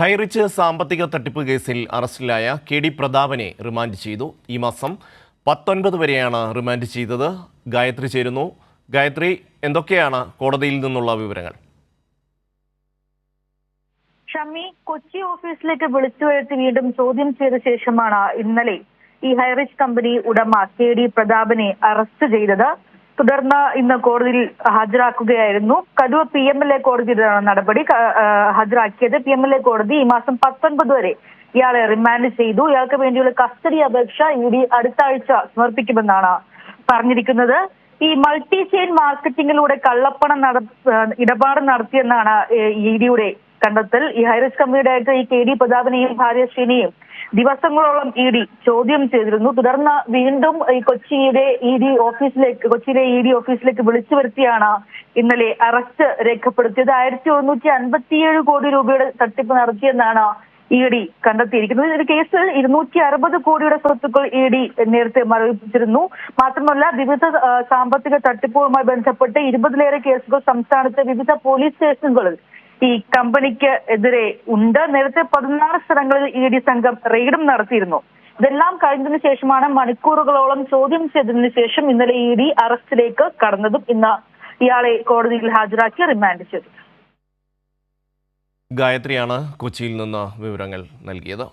ഹൈറിച്ച് സാമ്പത്തിക തട്ടിപ്പ് കേസിൽ അറസ്റ്റിലായ കെ.ഡി. പ്രതാപനെ റിമാൻഡ് ചെയ്തു. ഈ മാസം 19 വരെയാണ് റിമാൻഡ് ചെയ്തത്. ഗായത്രി ചേരുന്നു. ഗായത്രി, എന്തൊക്കെയാണ് കോടതിയിൽ നിന്നുള്ള വിവരങ്ങൾ? ഷമി, കൊച്ചി ഓഫീസിലേക്ക് വിളിച്ചു വരുത്തി വീണ്ടും ചോദ്യം ചെയ്ത ശേഷമാണ് ഇന്നലെ ഈ ഹൈറിച്ച് കമ്പനി ഉടമ കെ.ഡി. പ്രതാപനെ അറസ്റ്റ് ചെയ്തത്. തുടർന്ന് ഇന്ന് കോടതിയിൽ ഹാജരാക്കുകയായിരുന്നു. കടുവ PMLA കോടതിയിലാണ് നടപടി ഹാജരാക്കിയത്. PMLA കോടതി ഈ മാസം 19 വരെ ഇയാളെ റിമാൻഡ് ചെയ്തു. ഇയാൾക്ക് വേണ്ടിയുള്ള കസ്റ്റഡി അപേക്ഷ ED അടുത്ത ആഴ്ച സമർപ്പിക്കുമെന്നാണ് പറഞ്ഞിരിക്കുന്നത്. ഈ മൾട്ടി ചെയിൻ മാർക്കറ്റിംഗിലൂടെ കള്ളപ്പണം ഇടപാട് നടത്തിയെന്നാണ് EDയുടെ കണ്ടെത്തൽ. ഈ ഹൈറിച്ച് കമ്പനിയുടെ ഈ കെ.ഡി. പ്രതാപനെയും ഭാര്യ ശ്രീനെയും ദിവസങ്ങളോളം ED ചോദ്യം ചെയ്തിരുന്നു. തുടർന്ന് വീണ്ടും ഈ കൊച്ചിയിലെ ED ഓഫീസിലേക്ക് വിളിച്ചു വരുത്തിയാണ് ഇന്നലെ അറസ്റ്റ് രേഖപ്പെടുത്തിയത്. 1157 കോടി രൂപയുടെ തട്ടിപ്പ് നടത്തിയെന്നാണ് ED കണ്ടെത്തിയിരിക്കുന്നത്. ഈ കേസിൽ 260 കോടിയുടെ സ്വത്തുക്കൾ ED നേരത്തെ മരവിപ്പിച്ചിരുന്നു. മാത്രമല്ല, വിവിധ സാമ്പത്തിക തട്ടിപ്പുകളുമായി ബന്ധപ്പെട്ട് 20-ലേറെ കേസുകൾ സംസ്ഥാനത്തെ വിവിധ പോലീസ് സ്റ്റേഷനുകളിൽ ഈ കമ്പനിക്ക് എതിരെ ഉണ്ട്. നേരത്തെ 16 സ്ഥലങ്ങളിൽ ED സംഘം റെയ്ഡും നടത്തിയിരുന്നു. ഇതെല്ലാം കഴിഞ്ഞതിന് ശേഷമാണ് മണിക്കൂറുകളോളം ചോദ്യം ചെയ്തതിനു ശേഷം ഇന്നലെ ED അറസ്റ്റിലേക്ക് കടന്നതും ഇന്ന് ഇയാളെ കോടതിയിൽ ഹാജരാക്കി റിമാൻഡ് ചെയ്തു. ഗായത്രിയാണ് കൊച്ചിയിൽ നിന്ന് വിവരങ്ങൾ നൽകിയത്.